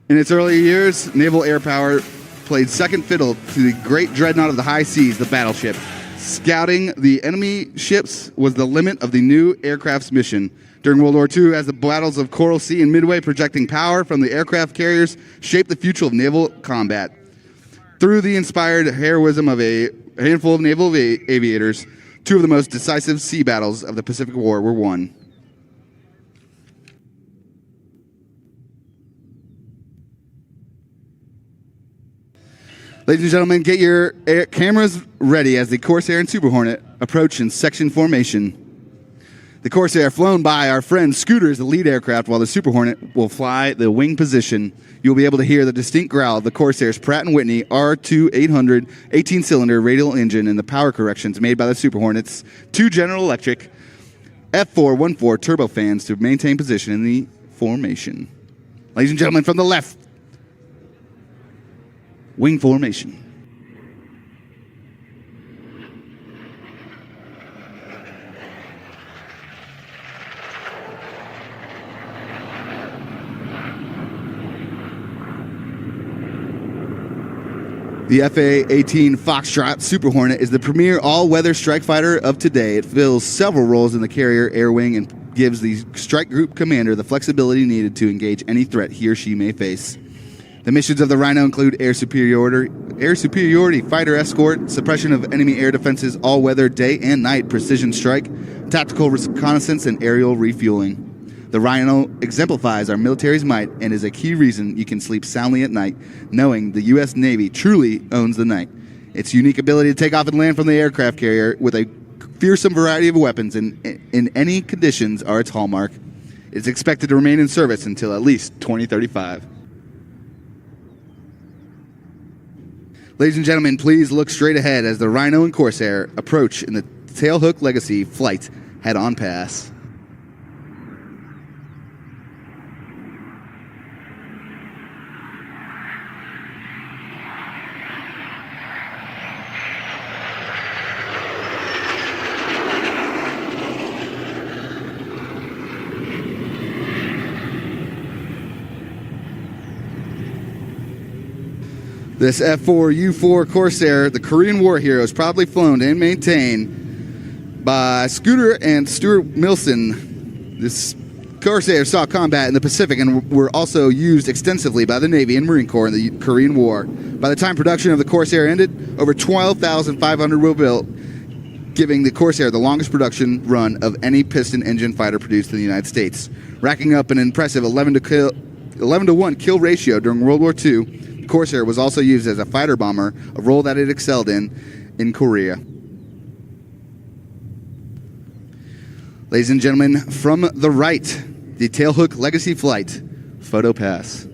In its early years, naval air power played second fiddle to the great dreadnought of the high seas, the battleship. Scouting the enemy ships was the limit of the new aircraft's mission. During World War II, as the battles of Coral Sea and Midway projecting power from the aircraft carriers shaped the future of naval combat. Through the inspired heroism of a handful of naval aviators, two of the most decisive sea battles of the Pacific War were won. Ladies and gentlemen, get your cameras ready as the Corsair and Super Hornet approach in section formation. The Corsair, flown by our friend Scooter, is the lead aircraft, while the Super Hornet will fly the wing position. You'll be able to hear the distinct growl of the Corsair's Pratt & Whitney R2-800 18-cylinder radial engine and the power corrections made by the Super Hornet's two General Electric F414 turbofans to maintain position in the formation. Ladies and gentlemen, from the left, wing formation. The FA-18 Foxtrot Super Hornet is the premier all-weather strike fighter of today. It fills several roles in the carrier air wing and gives the strike group commander the flexibility needed to engage any threat he or she may face. The missions of the Rhino include air superiority, fighter escort, suppression of enemy air defenses, all-weather day and night precision strike, tactical reconnaissance, and aerial refueling. The Rhino exemplifies our military's might and is a key reason you can sleep soundly at night, knowing the U.S. Navy truly owns the night. Its unique ability to take off and land from the aircraft carrier with a fearsome variety of weapons in any conditions are its hallmark. It's expected to remain in service until at least 2035. Ladies and gentlemen, please look straight ahead as the Rhino and Corsair approach in the Tailhook Legacy Flight head-on pass. This F4U4 Corsair, the Korean War hero, is proudly flown and maintained by Scooter and Stuart Milson. This Corsair saw combat in the Pacific and were also used extensively by the Navy and Marine Corps in the Korean War. By the time production of the Corsair ended, over 12,500 were built, giving the Corsair the longest production run of any piston engine fighter produced in the United States, racking up an impressive 11-to-1 kill ratio during World War II. Corsair was also used as a fighter bomber, a role that it excelled in Korea. Ladies and gentlemen, from the right, the Tailhook Legacy Flight photo pass.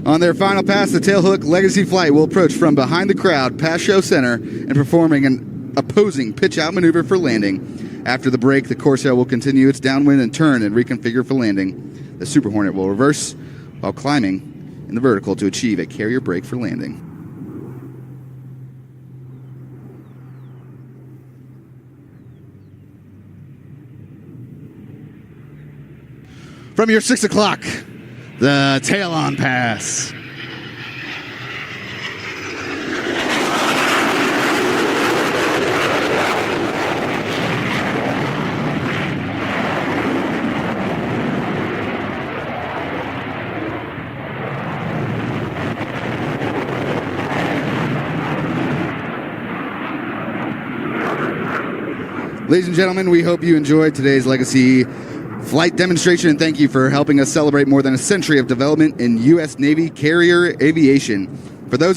On their final pass, the Tailhook Legacy Flight will approach from behind the crowd, past show center, and performing an opposing pitch-out maneuver for landing. After the break, the Corsair will continue its downwind and turn and reconfigure for landing. The Super Hornet will reverse while climbing in the vertical to achieve a carrier brake for landing. From your 6 o'clock, the tail-on pass. Ladies and gentlemen, we hope you enjoyed today's Legacy flight demonstration, and thank you for helping us celebrate more than a century of development in U.S. Navy carrier aviation. For those